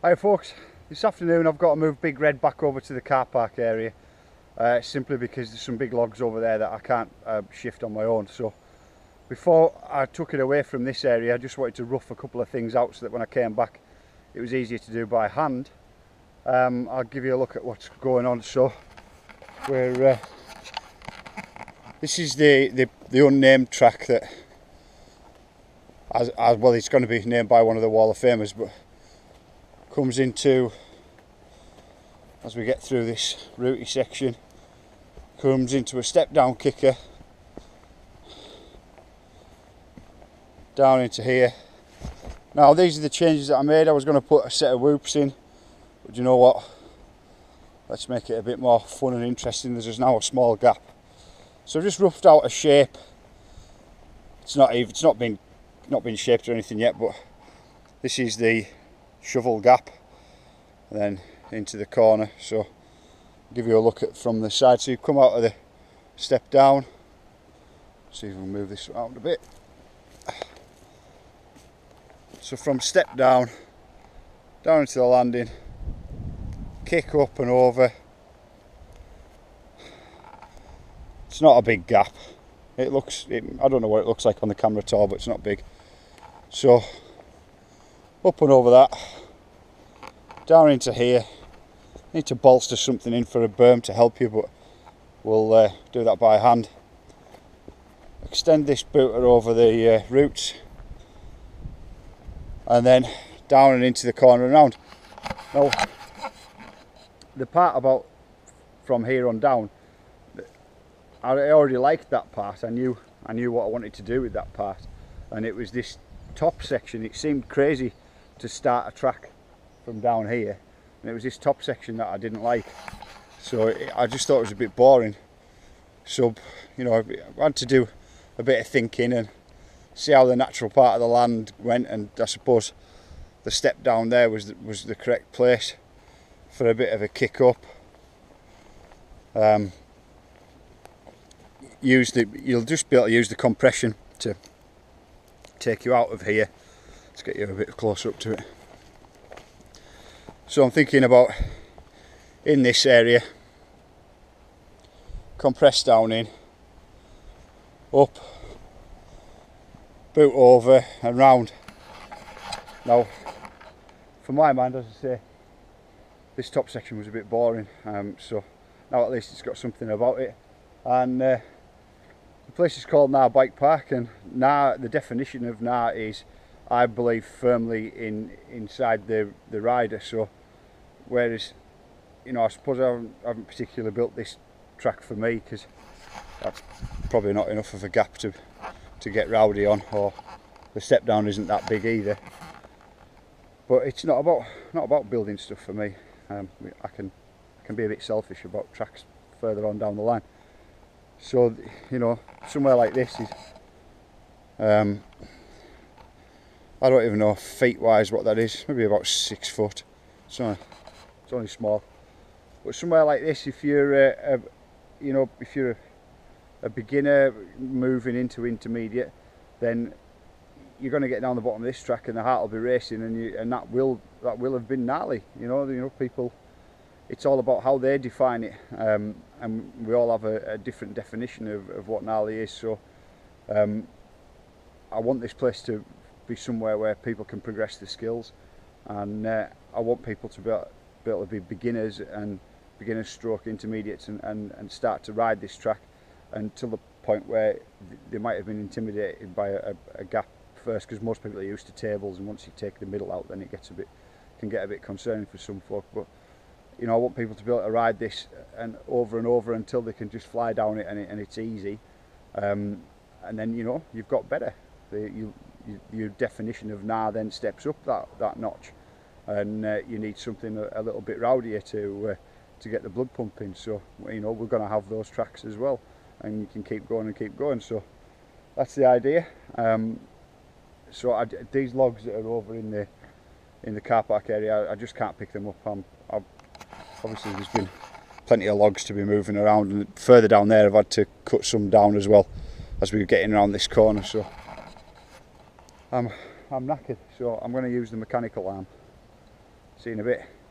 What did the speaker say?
Hi folks, this afternoon I've got to move Big Red back over to the car park area simply because there's some big logs over there that I can't shift on my own. So before I took it away from this area, I just wanted to rough a couple of things out so that when I came back it was easier to do by hand. I'll give you a look at what's going on. So we're this is the unnamed track that as well, it's going to be named by one of the Wall of Famers, but comes into, as we get through this rooty section, comes into a step down kicker down into here. Now these are the changes that I made. I was going to put a set of whoops in, but you know what, let's make it a bit more fun and interesting. There's now a small gap, so I've just roughed out a shape. It's not been shaped or anything yet, but this is the shovel gap, and then into the corner. So I'll give you a look at from the side. So you come out of the step down, see if we can move this around a bit. So from step down into the landing, kick up and over. It's not a big gap. I don't know what it looks like on the camera at all, but it's not big. So up and over that, down into here. Need to bolster something in for a berm to help you, but we'll do that by hand. Extend this booter over the roots, and then down and into the corner and round. Now the part about from here on down, I already liked that part. I knew what I wanted to do with that part, and it was this top section. It seemed crazy to start a track from down here, and it was this top section that I didn't like, so I just thought it was a bit boring. So you know, I had to do a bit of thinking and see how the natural part of the land went, and I suppose the step down there was the correct place for a bit of a kick up. You'll just be able to use the compression to take you out of here. Let's get you a bit closer up to it. So I'm thinking about, in this area, compress down in, up, boot over and round. Now for my mind, as I say, this top section was a bit boring, so now at least it's got something about it. And the place is called GNAR Bike Park, and GNAR, the definition of GNAR is, I believe, firmly inside the rider. So whereas, you know, I suppose I haven't particularly built this track for me, because that's probably not enough of a gap to get rowdy on, or the step down isn't that big either. But it's not about building stuff for me. I can be a bit selfish about tracks further on down the line. So you know, somewhere like this is, I don't even know feet wise what that is, maybe about 6 foot. So it's only small, but somewhere like this, if you're if you're a beginner moving into intermediate, then you're going to get down the bottom of this track and the heart will be racing, and that will have been gnarly. You know, people, it's all about how they define it, and we all have a different definition of what gnarly is. So I want this place to be somewhere where people can progress their skills, and I want people to be able to be beginners and beginners stroke intermediates and start to ride this track until the point where they might have been intimidated by a gap first, because most people are used to tables, and once you take the middle out, then it can get a bit concerning for some folk. But you know, I want people to be able to ride this and over until they can just fly down it, and it's easy. And then, you know, you've got better. Your definition of GNAR then steps up that notch, and you need something a little bit rowdier to get the blood pumping. So you know, we're going to have those tracks as well, and you can keep going and keep going. So that's the idea. So these logs that are over in the car park area, I just can't pick them up. Obviously there's been plenty of logs to be moving around, and further down there I've had to cut some down as well as we were getting around this corner. So I'm knackered, so I'm going to use the mechanical arm See you in a bit.